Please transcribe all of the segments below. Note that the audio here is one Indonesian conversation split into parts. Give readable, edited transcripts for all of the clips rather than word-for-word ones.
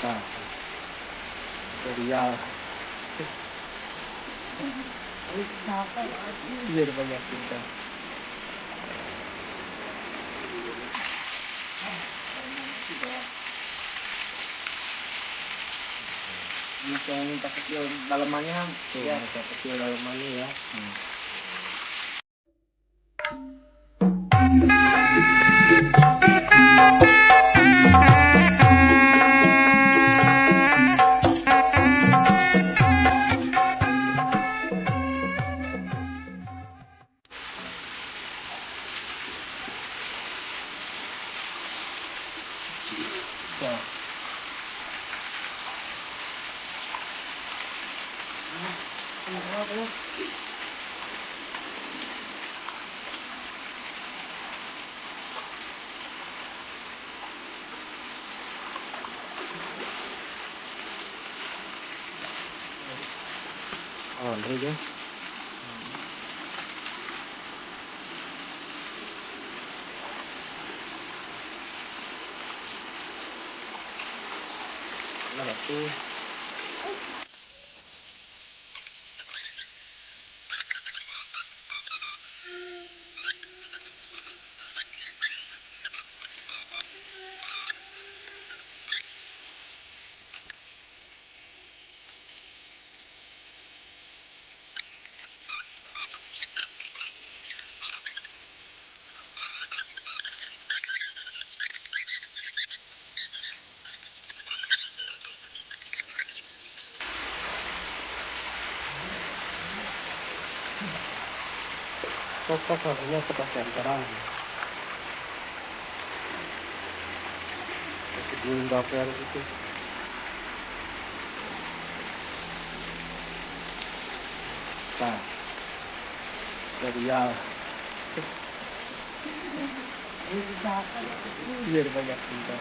Nah, tutorial biar banyak kita. Ini yang kecil dalamannya tuh, ya kecil dalamannya ya. Oh, ini dia. Nah, tuh. Kok rasanya seperti terang. Masih belum baper gitu. Nah, tutorial biar banyak kita.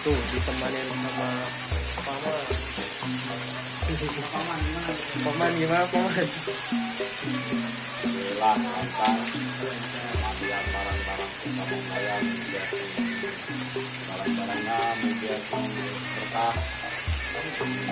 Tuh ditemanin sama paman. Paman gimana paman? Alhamdulillah lancar pengambilan barang-barang utama saya barang-barangnya media berkah rezeki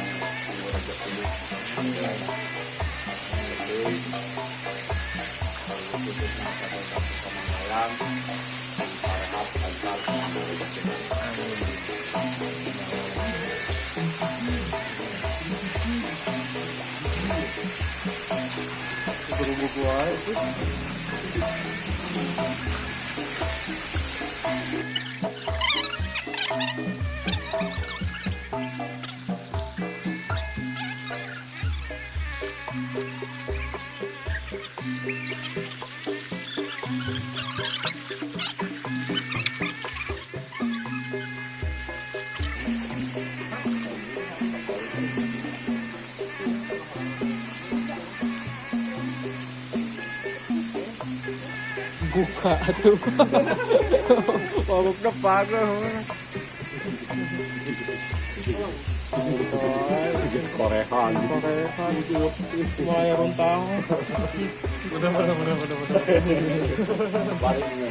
Buku-buku itu. Buka tuh. Mabuk depan Korehan mulai runtang. Bener. baliknya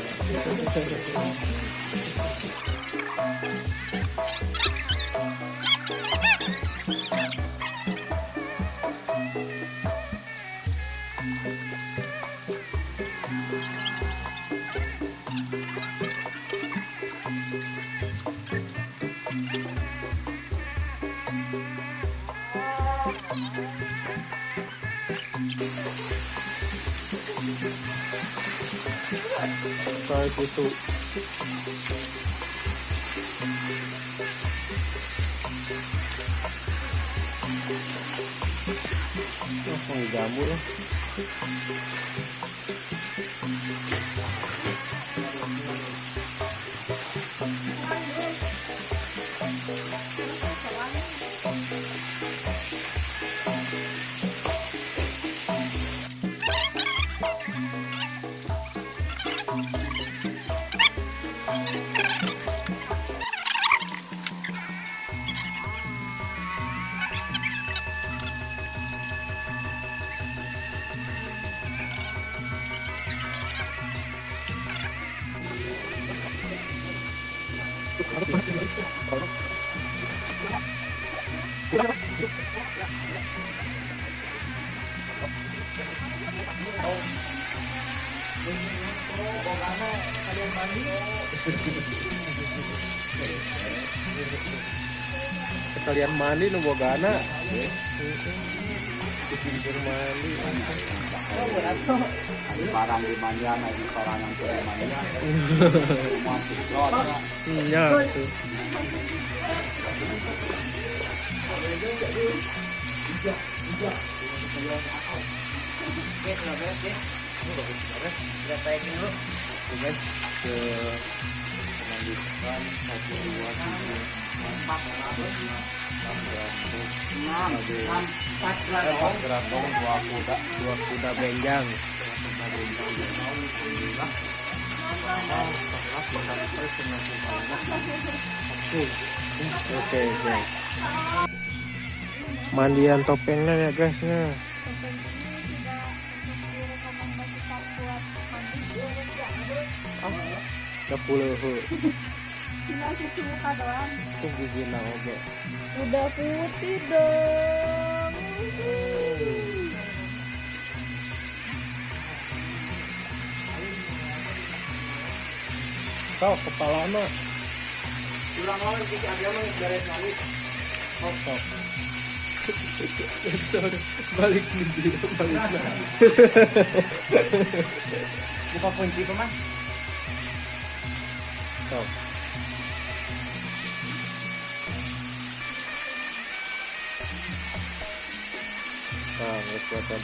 Kayak gitu. Langsung jamur. Sekalian mandi nu bogana. Pinggir mandi. Di barang di mandian di sorangan ke mandian. Masuk lot. Iya tuh. Oke, sudah beres guys. Kita taikin dulu. Oke guys, ke melanjutkan 1 2 3 4 geratong 2 kuda benjang. Oke guys, mandian topengnya ya guys ya. Sepuluh Tinggal cuci muka doang. itu gigi oke. Udah putih dong. Kau kepala mah Ulang lawan cuci agama beres kali. oke. Balik nih, balik lagi. Buka kunci tuh mas. Stop. Nah, harus baca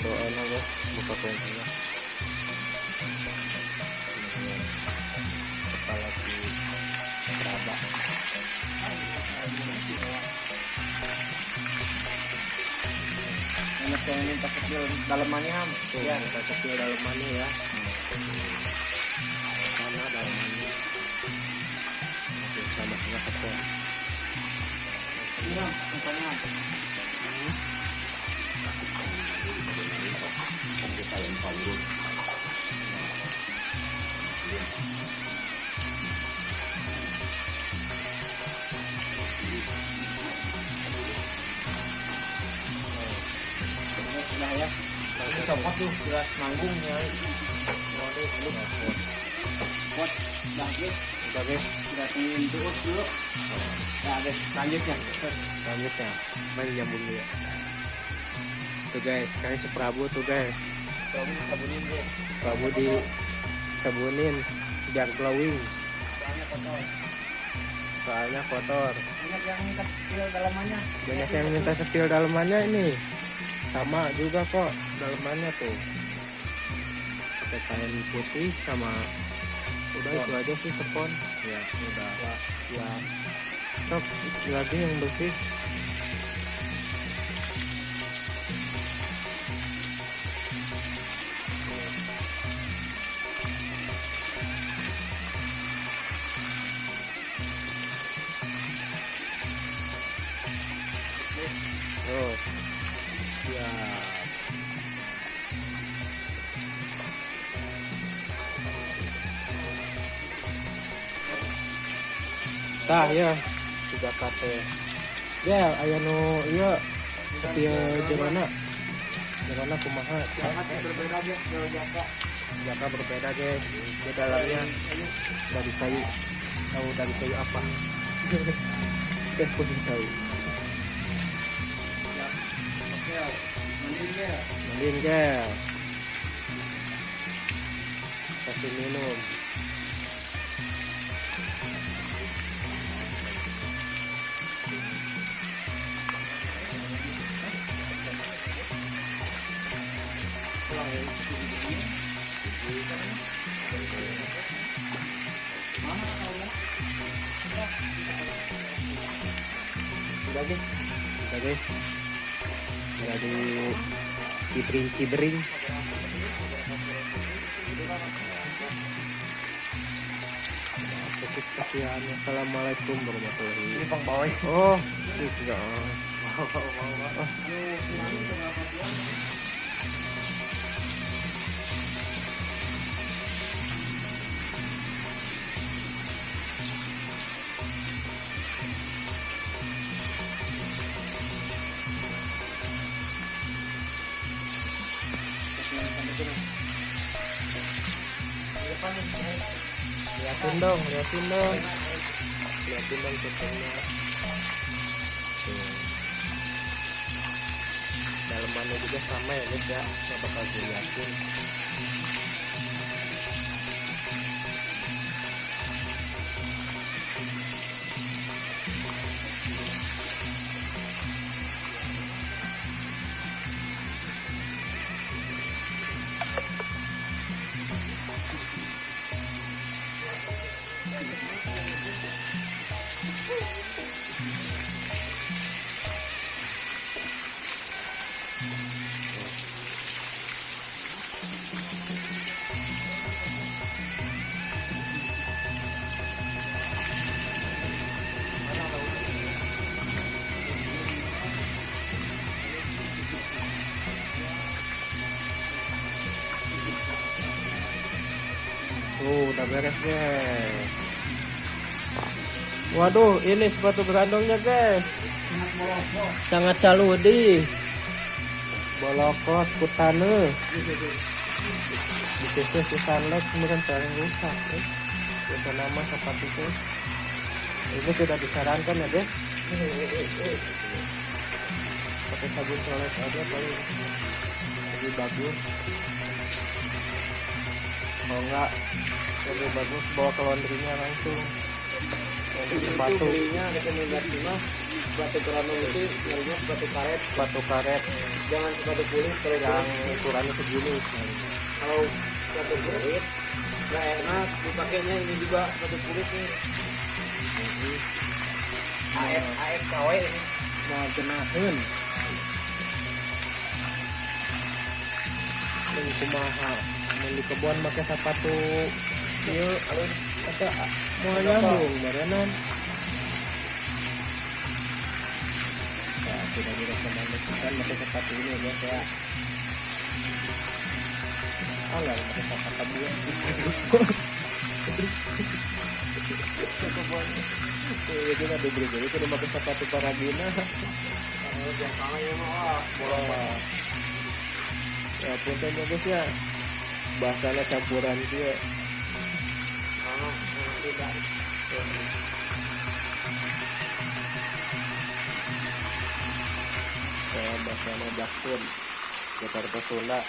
doa, guys, buka kuncinya. Kepala di Praba. Enak yang minta kecil dalamannya ham. Tuh, Ya. kita kecil dalamannya ya. Mana dalamannya? Oke, sama-sama kecil. Ini ham, mukanya ham. Sudah ya. Ini copot tuh, jelas manggungnya. Buat bangkit, Udah guys, udah tingin terus dulu. Nah, guys, selanjutnya. selanjutnya main nyambung dulu ya. Tuh guys, sekarang si Prabu tuh guys. Kamu sabunin deh. Prabu di sabunin biar glowing. Soalnya kotor. Soalnya kotor. Banyak yang minta kecil dalamannya. Banyak yang minta sepil dalamannya ini. Sama juga kok dalamannya tuh. Pakai kain putih sama udah itu aja sih spon. Ya, udah. Ya. Sok lagi yang bersih. Oh. Ya. Tah ya, sudah kate. Ya, aya nu ieu ieu jerona. Jerona kumaha? Sangat yang berbeda aja kalau jaka. Jaka berbeda guys. Di dalamnya dari kayu. Tahu dari kayu apa? Saya pun tahu. Oke, mandiin ya. Mandiin guys. Kasih minum. Udah guys. Udah guys. Udah di cibring. Cukup sekian. Assalamualaikum warahmatullahi Ini Bang Boy. Oh, tidak. liatin dong tutungnya. Tuh. Dalamannya juga sama ya guys ya, nggak bakal diliatin. Tuh udah beres guys. Waduh, ini sepatu gerandongnya guys, sangat caludi, bolokot kutane, dikasih kusanlek kemudian paling rusak. Itu nama sepatu itu. Ini sudah disarankan ya guys. Pakai sabun toilet aja paling lebih bagus. Kalau enggak lebih bagus bawa ke laundrynya langsung. Sepatu belinya rekomendasi mah sepatu gerandong itu nyarinya sepatu karet, jangan sepatu kulit. Kalau yang ukurannya segini. kalau sepatu kulit nggak enak dipakainya. Ini juga sepatu kulit nih, AFKW ini. Nah, genaheun. Ini kumaha? Mun di kebun pakai sepatu ieu eta mau nyambung barenan. Nah, sudah direkomendasikan pakai sepatu ini guys ya. Alah, pakai sepatu buah. Jadi ada beli-beli itu pakai sepatu Paragina. Biasanya ya mah Wah. Ya punten ya guys ya. Bahasanya campuran dia. tidak. Bahasanya Jackson. Jakarta Sunda.